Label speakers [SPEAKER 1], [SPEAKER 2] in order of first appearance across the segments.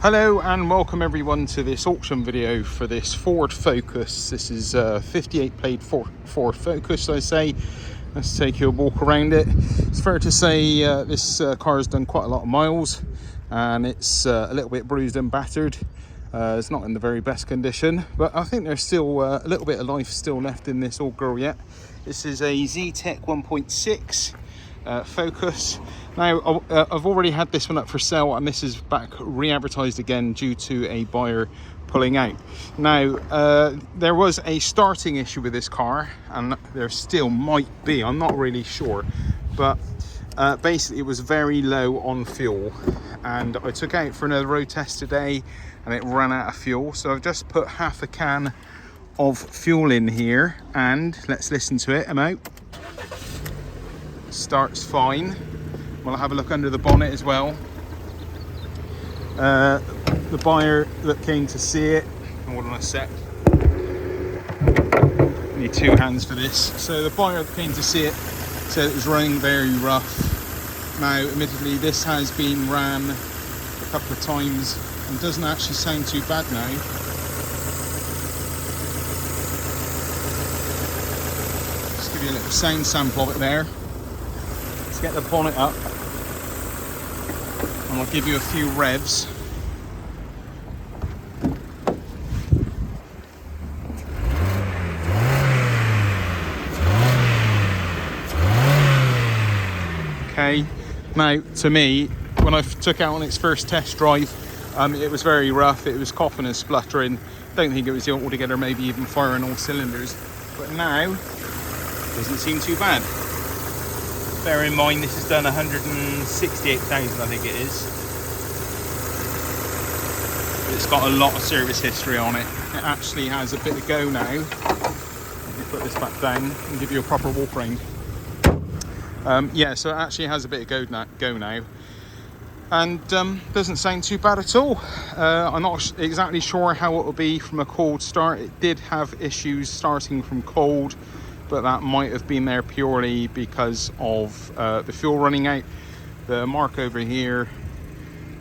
[SPEAKER 1] Hello and welcome everyone to this auction video for this Ford Focus. This is a 58 plate Ford Focus, I say. Let's take you a walk around it. It's fair to say this car has done quite a lot of miles and it's a little bit bruised and battered. It's not in the very best condition, but I think there's still a little bit of life still left in this old girl yet. This is a Z-Tech 1.6 Focus. Now I've already had this one up for sale and this is back re-advertised again due to a buyer pulling out. Now there was a starting issue with this car and there still might be, I'm not really sure, but basically it was very low on fuel and I took it out for another road test today and it ran out of fuel, so I've just put half a can of fuel in here and let's listen to it. I'm out. Starts fine. We'll have a look under the bonnet as well. The buyer that came to see it, hold on a sec, need two hands for this. So the buyer that came to see it said it was running very rough. Now admittedly this has been ran a couple of times and doesn't actually sound too bad now. Just give you a little sound sample of it there. Let's get the bonnet up and I'll give you a few revs. Okay, now to me, when I took it out on its first test drive, it was very rough, it was coughing and spluttering. Don't think it was altogether maybe even firing all cylinders, but now it doesn't seem too bad. Bear in mind this has done 168,000 I think it is. It's got a lot of service history on it. It actually has a bit of go now. Let me put this back down and give you a proper walk around. Yeah, so it actually has a bit of go now. And doesn't sound too bad at all. I'm not exactly sure how it will be from a cold start. It did have issues starting from cold, but that might have been there purely because of the fuel running out. The mark over here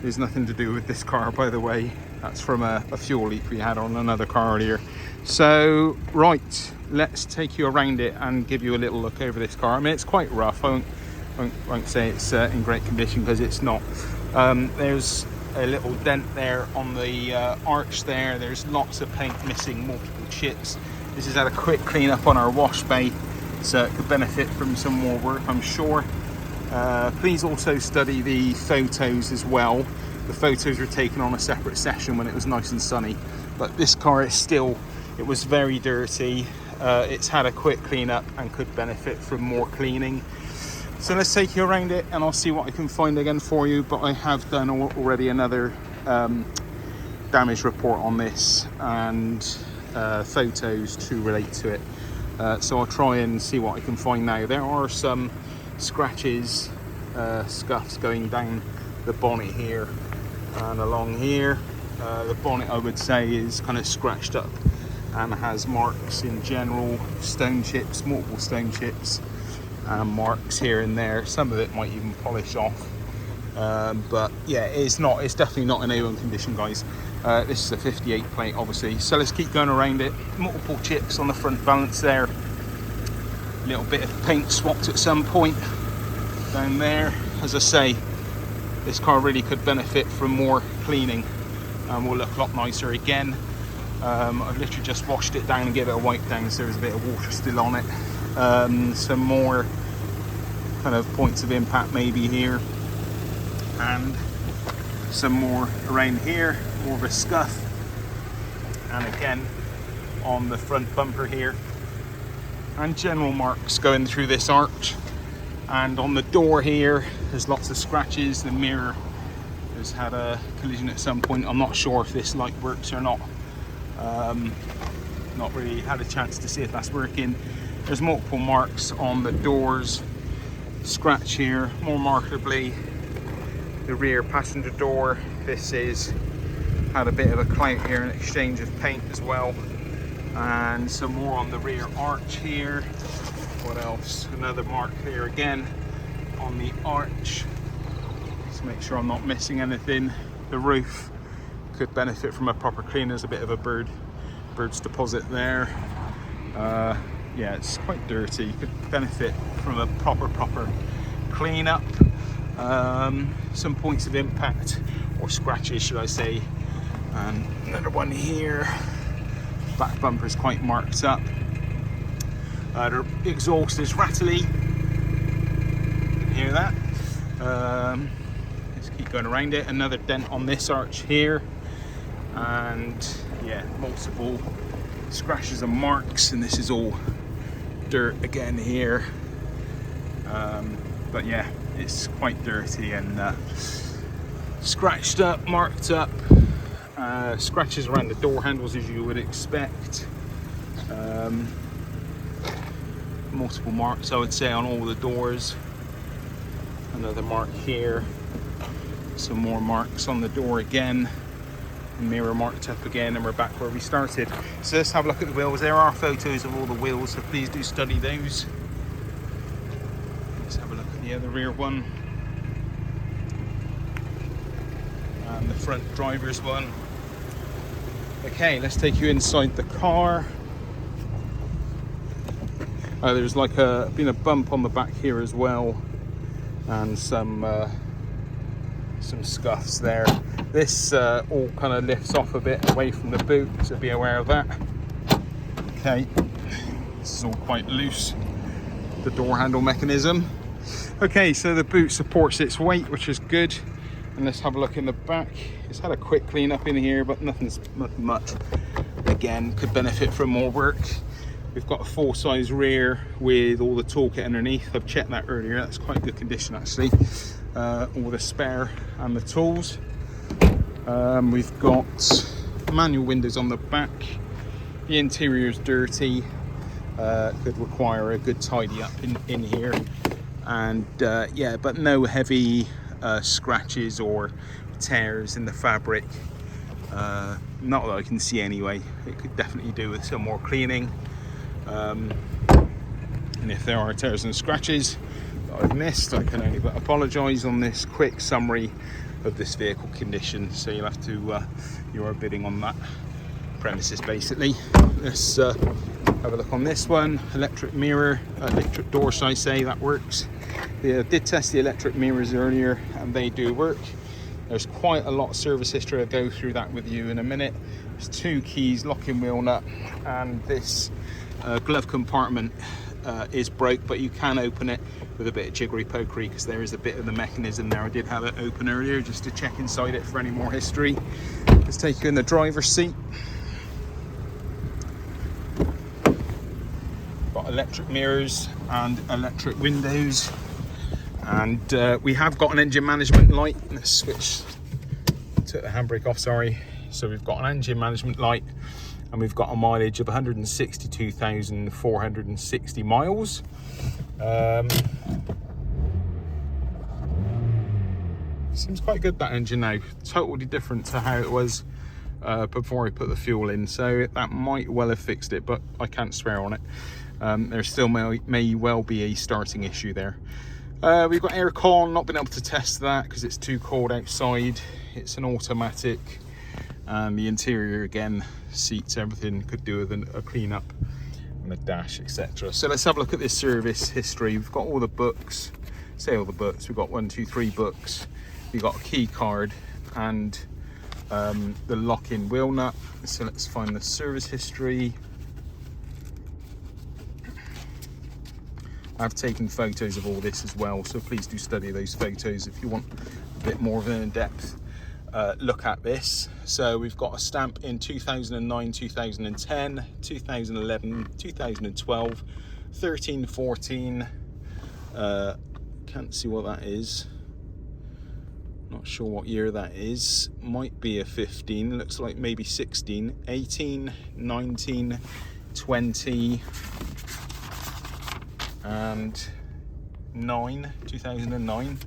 [SPEAKER 1] is nothing to do with this car, by the way. That's from a fuel leak we had on another car earlier. So right, let's take you around it and give you a little look over this car. I mean, it's quite rough. I won't say it's in great condition because it's not. There's a little dent there on the arch there. There's lots of paint missing, multiple chips. This has had a quick clean up on our wash bay, so it could benefit from some more work, I'm sure. Please also study the photos as well. The photos were taken on a separate session when it was nice and sunny, but this car is still, it was very dirty. It's had a quick clean up and could benefit from more cleaning. So let's take you around it and I'll see what I can find again for you, but I have done already another damage report on this and photos to relate to it, so I'll try and see what I can find now. There are some scratches, scuffs going down the bonnet here and along here. The bonnet I would say is kind of scratched up and has marks in general, stone chips, multiple stone chips and marks here and there. Some of it might even polish off, but yeah, it's definitely not in A1 condition, guys. This is a 58 plate obviously, so let's keep going around it. Multiple chips on the front valance there, a little bit of paint swapped at some point down there. As I say, this car really could benefit from more cleaning and will look a lot nicer again. I've literally just washed it down and gave it a wipe down, so there's a bit of water still on it. Some more kind of points of impact maybe here and some more around here, more of a scuff, and again on the front bumper here, and general marks going through this arch, and on the door here there's lots of scratches. The mirror has had a collision at some point. I'm not sure if this light works or not. Not really had a chance to see if that's working. There's multiple marks on the doors, scratch here, more markedly the rear passenger door. This is had a bit of a clout here, an exchange of paint as well, and some more on the rear arch here. What else? Another mark here again on the arch. Just make sure I'm not missing anything. The roof could benefit from a proper clean. There's a bit of a bird's deposit there. Yeah, it's quite dirty. You could benefit from a proper clean up. Some points of impact, or scratches should I say, and another one here. Back bumper is quite marked up. The exhaust is rattly. You can hear that. Let's keep going around it. Another dent on this arch here, and yeah, multiple scratches and marks, and this is all dirt again here. But yeah, it's quite dirty and scratched up, marked up. Scratches around the door handles as you would expect. Multiple marks I would say on all the doors. Another mark here. Some more marks on the door again. Mirror marked up again, and we're back where we started. So let's have a look at the wheels. There are photos of all the wheels, so please do study those. Let's have a look at the other rear one. And the front driver's one. Okay, let's take you inside the car. There's like been a bump on the back here as well, and some scuffs there. This all kind of lifts off a bit away from the boot, so be aware of that. Okay, this is all quite loose, the door handle mechanism. Okay, so the boot supports its weight, which is good. And let's have a look in the back. It's had a quick clean up in here, but nothing much. Again, could benefit from more work. We've got a full size rear with all the toolkit underneath. I've checked that earlier, that's quite good condition actually. All the spare and the tools. We've got manual windows on the back. The interior is dirty. Could require a good tidy up in here. And yeah, but no heavy scratches or tears in the fabric. Not that I can see anyway. It could definitely do with some more cleaning. And if there are tears and scratches that I've missed, I can only but apologise on this quick summary of this vehicle condition. So you'll have to you are bidding on that premises basically. Let's have a look on this one. Electric mirror, electric door, should I say, that works. I did test the electric mirrors earlier and they do work. There's quite a lot of service history. I'll go through that with you in a minute. There's 2 keys, locking wheel nut, and this glove compartment is broke, but you can open it with a bit of jiggery pokery because there is a bit of the mechanism there. I did have it open earlier just to check inside it for any more history. Let's take you in the driver's seat. Got electric mirrors and electric windows, and we have got an engine management light. Let's switch, took the handbrake off, sorry. So we've got an engine management light, and we've got a mileage of 162,460 miles. Seems quite good, that engine now. Totally different to how it was before I put the fuel in, so that might well have fixed it, but I can't swear on it. There still may well be a starting issue there. We've got aircon, not been able to test that because it's too cold outside. It's an automatic, and the interior again, seats, everything could do with a clean up, and the dash, etc. So let's have a look at this service history. We've got all the books, say all the books. We've got 1, 2, 3 books. We've got a key card and the lock-in wheel nut. So let's find the service history. I've taken photos of all this as well, so please do study those photos if you want a bit more of an in-depth look at this. So we've got a stamp in 2009, 2010, 2011, 2012, 13, 14. Can't see what that is. Not sure what year that is. Might be a 15. Looks like maybe 16, 18, 19, 20. And 2009.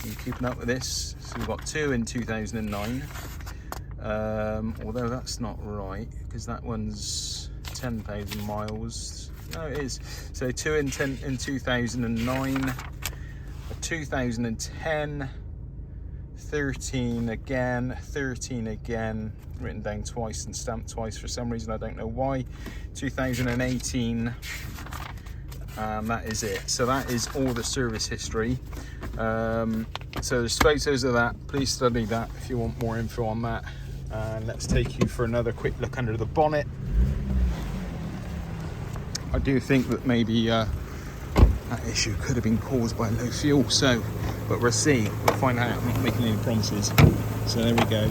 [SPEAKER 1] I'm keeping up with this. So we've got 2 in 2009. Although that's not right because that one's 10,000 miles. No, it is. So 2 in 2009, a 2010, 13 again, 13 again, written down twice and stamped twice for some reason, I don't know why. 2018, and that is it. So that is all the service history. So there's photos of that. Please study that if you want more info on that. And let's take you for another quick look under the bonnet. I do think that maybe that issue could have been caused by low fuel, so, but we'll see, we'll find out. I'm not making any promises. So there we go.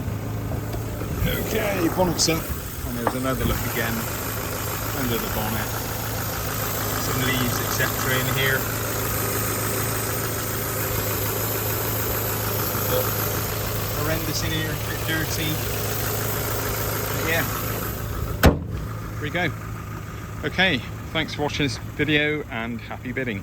[SPEAKER 1] Okay, bonnet's up, and there's another look again under the bonnet. Some leaves, etc. in here. But horrendous in here, a bit dirty. But yeah, here we go. Okay, thanks for watching this video and happy bidding.